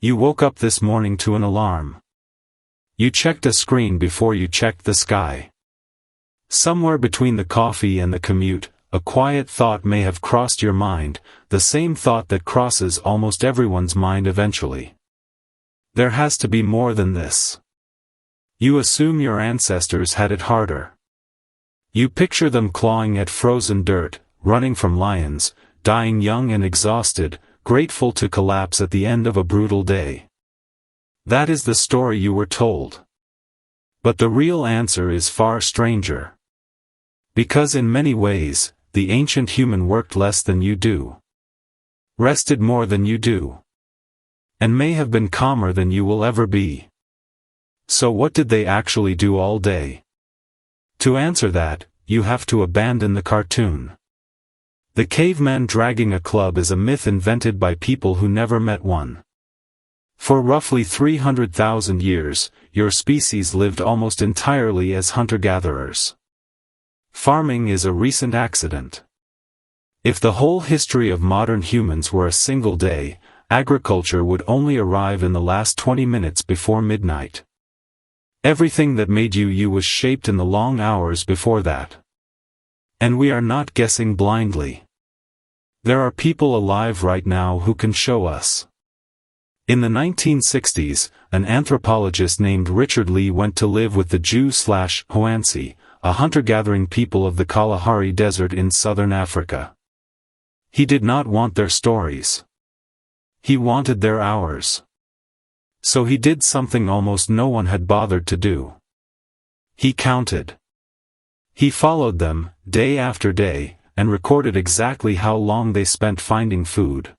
You woke up this morning to an alarm. You checked a screen before you checked the sky. Somewhere between the coffee and the commute, a quiet thought may have crossed your mind, the same thought that crosses almost everyone's mind eventually. There has to be more than this. You assume your ancestors had it harder. You picture them clawing at frozen dirt, running from lions, dying young and exhausted, grateful to collapse at the end of a brutal day. That is the story you were told. But the real answer is far stranger. Because in many ways, the ancient human worked less than you do. Rested more than you do. And may have been calmer than you will ever be. So what did they actually do all day? To answer that, you have to abandon the cartoon. The caveman dragging a club is a myth invented by people who never met one. For roughly 300,000 years, your species lived almost entirely as hunter-gatherers. Farming is a recent accident. If the whole history of modern humans were a single day, agriculture would only arrive in the last 20 minutes before midnight. Everything that made you you was shaped in the long hours before that. And we are not guessing blindly. There are people alive right now who can show us. In the 1960s, an anthropologist named Richard Lee went to live with the Jew/Hoansi, a hunter-gathering people of the Kalahari Desert in southern Africa. He did not want their stories. He wanted their hours. So he did something almost no one had bothered to do. He counted. He followed them, day after day, and recorded exactly how long they spent finding food.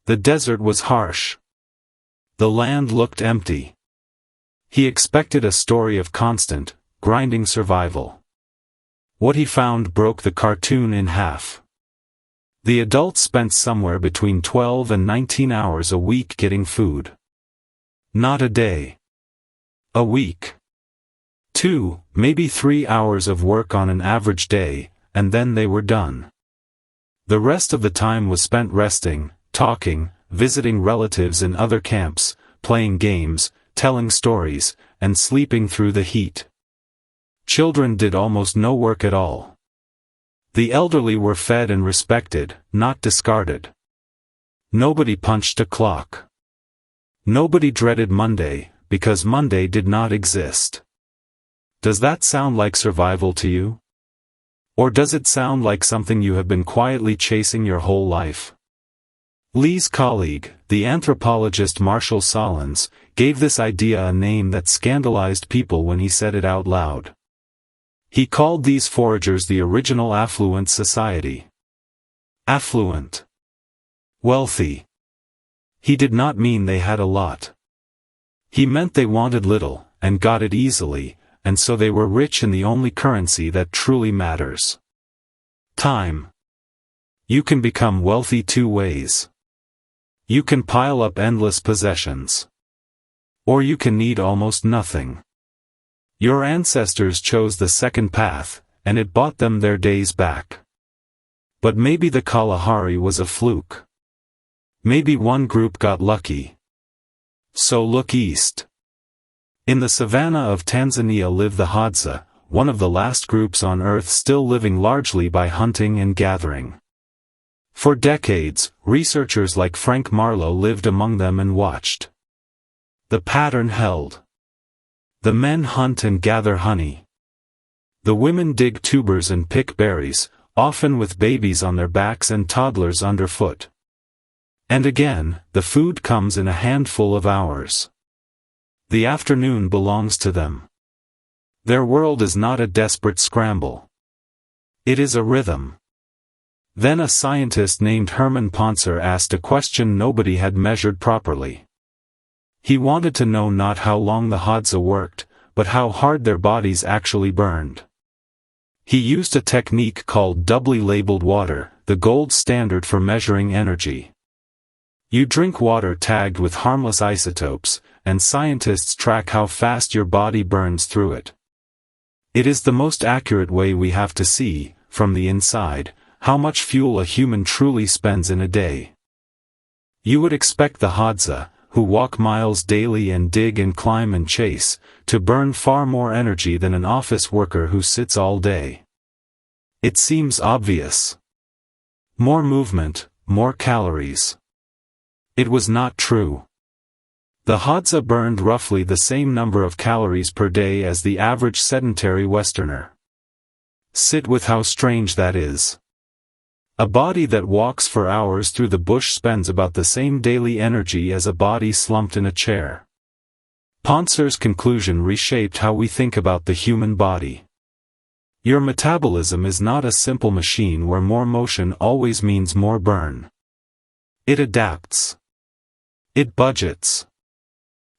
The desert was harsh. The land looked empty. He expected a story of constant, grinding survival. What he found broke the cartoon in half. The adults spent somewhere between 12 and 19 hours a week getting food. Not a day. A week. 2, maybe 3 hours of work on an average day, and then they were done. The rest of the time was spent resting, talking, visiting relatives in other camps, playing games, telling stories, and sleeping through the heat. Children did almost no work at all. The elderly were fed and respected, not discarded. Nobody punched a clock. Nobody dreaded Monday, because Monday did not exist. Does that sound like survival to you? Or does it sound like something you have been quietly chasing your whole life? Lee's colleague, the anthropologist Marshall Solins, gave this idea a name that scandalized people when he said it out loud. He called these foragers the original affluent society. Affluent. Wealthy. He did not mean they had a lot. He meant they wanted little, and got it easily, and so they were rich in the only currency that truly matters. Time. You can become wealthy 2 ways. You can pile up endless possessions. Or you can need almost nothing. Your ancestors chose the second path, and it bought them their days back. But maybe the Kalahari was a fluke. Maybe one group got lucky. So look east. In the savanna of Tanzania live the hadza, one of the last groups on Earth still living largely by hunting and gathering. For decades, researchers like Frank Marlowe lived among them and watched. The pattern held. The men hunt and gather honey. The women dig tubers and pick berries, often with babies on their backs and toddlers underfoot. And again, the food comes in a handful of hours. The afternoon belongs to them. Their world is not a desperate scramble. It is a rhythm. Then a scientist named Herman Poncer asked a question nobody had measured properly. He wanted to know not how long the hadza worked, but how hard their bodies actually burned. He used a technique called doubly labeled water, the gold standard for measuring energy. You drink water tagged with harmless isotopes, and scientists track how fast your body burns through it. It is the most accurate way we have to see, from the inside, how much fuel a human truly spends in a day. You would expect the hadza, who walk miles daily and dig and climb and chase, to burn far more energy than an office worker who sits all day. It seems obvious. More movement, more calories. It was not true. The hadza burned roughly the same number of calories per day as the average sedentary Westerner. Sit with how strange that is. A body that walks for hours through the bush spends about the same daily energy as a body slumped in a chair. Pontzer's conclusion reshaped how we think about the human body. Your metabolism is not a simple machine where more motion always means more burn. It adapts. It budgets.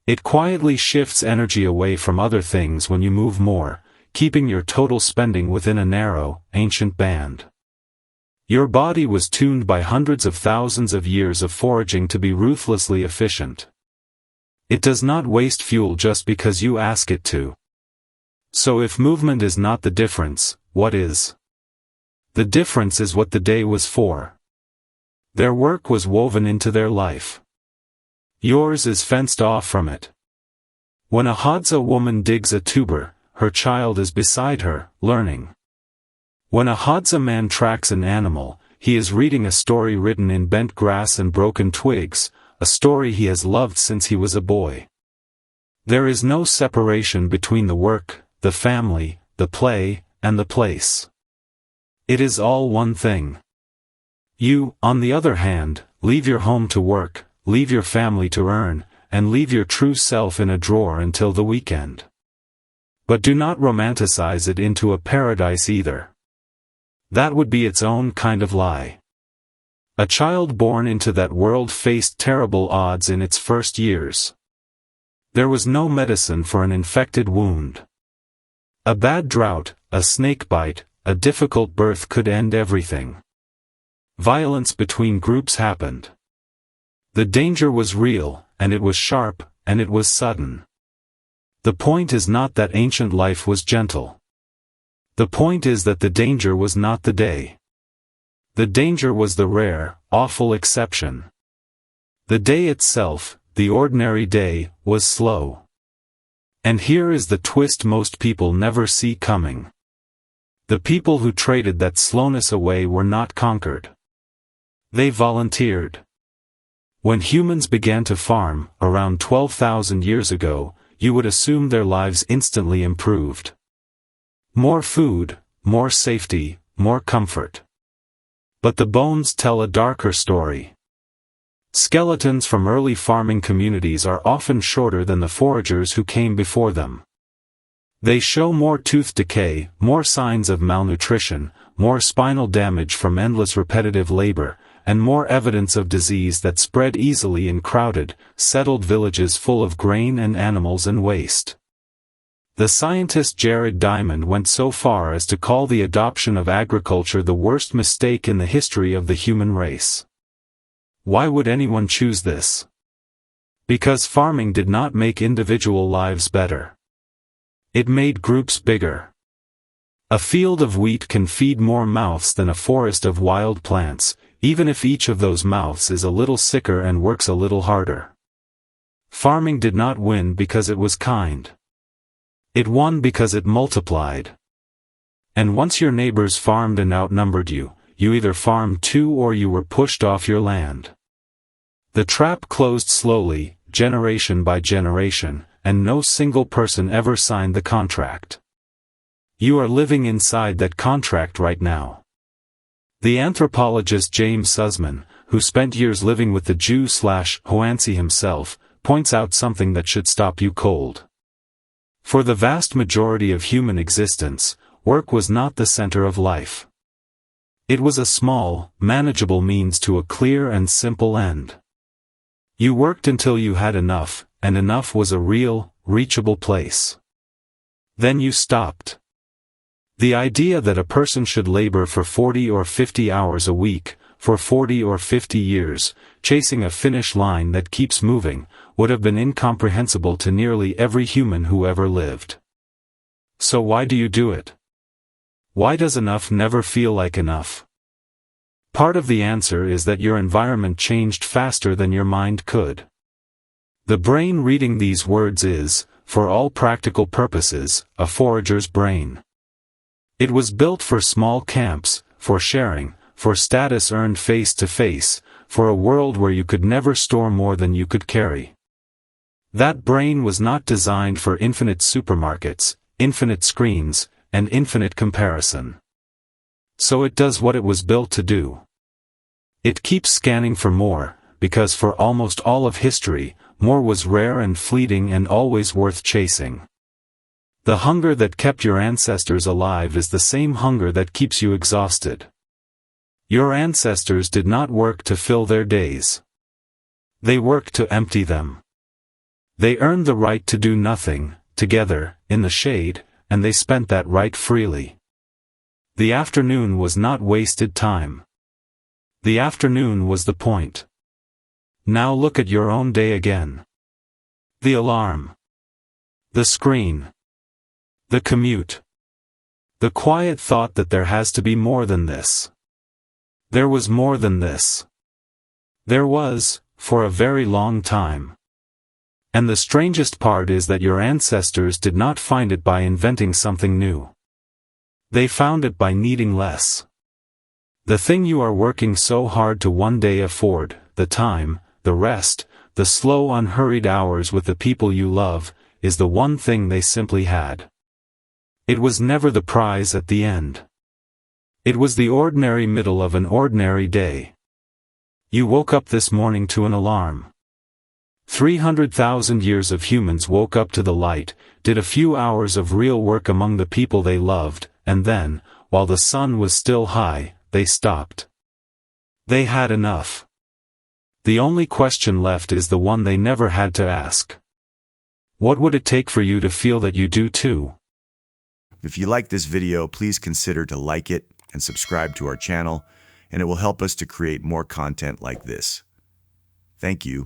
It quietly shifts energy away from other things when you move more, keeping your total spending within a narrow, ancient band. Your body was tuned by hundreds of thousands of years of foraging to be ruthlessly efficient. It does not waste fuel just because you ask it to. So if movement is not the difference, what is? The difference is what the day was for. Their work was woven into their life. Yours is fenced off from it. When a hadza woman digs a tuber, her child is beside her, learning. When a hadza man tracks an animal, he is reading a story written in bent grass and broken twigs, a story he has loved since he was a boy. There is no separation between the work, the family, the play, and the place. It is all one thing. You, on the other hand, leave your home to work, leave your family to earn, and leave your true self in a drawer until the weekend. But do not romanticize it into a paradise either. That would be its own kind of lie. A child born into that world faced terrible odds in its first years. There was no medicine for an infected wound. A bad drought, a snake bite, a difficult birth could end everything. Violence between groups happened. The danger was real, and it was sharp, and it was sudden. The point is not that ancient life was gentle. The point is that the danger was not the day. The danger was the rare, awful exception. The day itself, the ordinary day, was slow. And here is the twist most people never see coming. The people who traded that slowness away were not conquered. They volunteered. When humans began to farm, around 12,000 years ago, you would assume their lives instantly improved. More food, more safety, more comfort. But the bones tell a darker story. Skeletons from early farming communities are often shorter than the foragers who came before them. They show more tooth decay, more signs of malnutrition, more spinal damage from endless repetitive labor, and more evidence of disease that spread easily in crowded, settled villages full of grain and animals and waste. The scientist Jared Diamond went so far as to call the adoption of agriculture the worst mistake in the history of the human race. Why would anyone choose this? Because farming did not make individual lives better. It made groups bigger. A field of wheat can feed more mouths than a forest of wild plants, even if each of those mouths is a little sicker and works a little harder. Farming did not win because it was kind. It won because it multiplied. And once your neighbors farmed and outnumbered you, you either farmed too or you were pushed off your land. The trap closed slowly, generation by generation, and no single person ever signed the contract. You are living inside that contract right now. The anthropologist James Sussman, who spent years living with the Jew/Hoansi himself, points out something that should stop you cold. For the vast majority of human existence, work was not the center of life. It was a small, manageable means to a clear and simple end. You worked until you had enough, and enough was a real, reachable place. Then you stopped. The idea that a person should labor for 40 or 50 hours a week, for 40 or 50 years, chasing a finish line that keeps moving, would have been incomprehensible to nearly every human who ever lived. So why do you do it? Why does enough never feel like enough? Part of the answer is that your environment changed faster than your mind could. The brain reading these words is, for all practical purposes, a forager's brain. It was built for small camps, for sharing, for status earned face to face, for a world where you could never store more than you could carry. That brain was not designed for infinite supermarkets, infinite screens, and infinite comparison. So it does what it was built to do. It keeps scanning for more, because for almost all of history, more was rare and fleeting and always worth chasing. The hunger that kept your ancestors alive is the same hunger that keeps you exhausted. Your ancestors did not work to fill their days. They worked to empty them. They earned the right to do nothing, together, in the shade, and they spent that right freely. The afternoon was not wasted time. The afternoon was the point. Now look at your own day again. The alarm. The screen. The commute. The quiet thought that there has to be more than this. There was more than this. There was, for a very long time. And the strangest part is that your ancestors did not find it by inventing something new. They found it by needing less. The thing you are working so hard to one day afford, the time, the rest, the slow unhurried hours with the people you love, is the one thing they simply had. It was never the prize at the end. It was the ordinary middle of an ordinary day. You woke up this morning to an alarm. 300,000 years of humans woke up to the light, did a few hours of real work among the people they loved, and then, while the sun was still high, they stopped. They had enough. The only question left is the one they never had to ask. What would it take for you to feel that you do too? If you like this video, please consider to like it and subscribe to our channel, and it will help us to create more content like this. Thank you.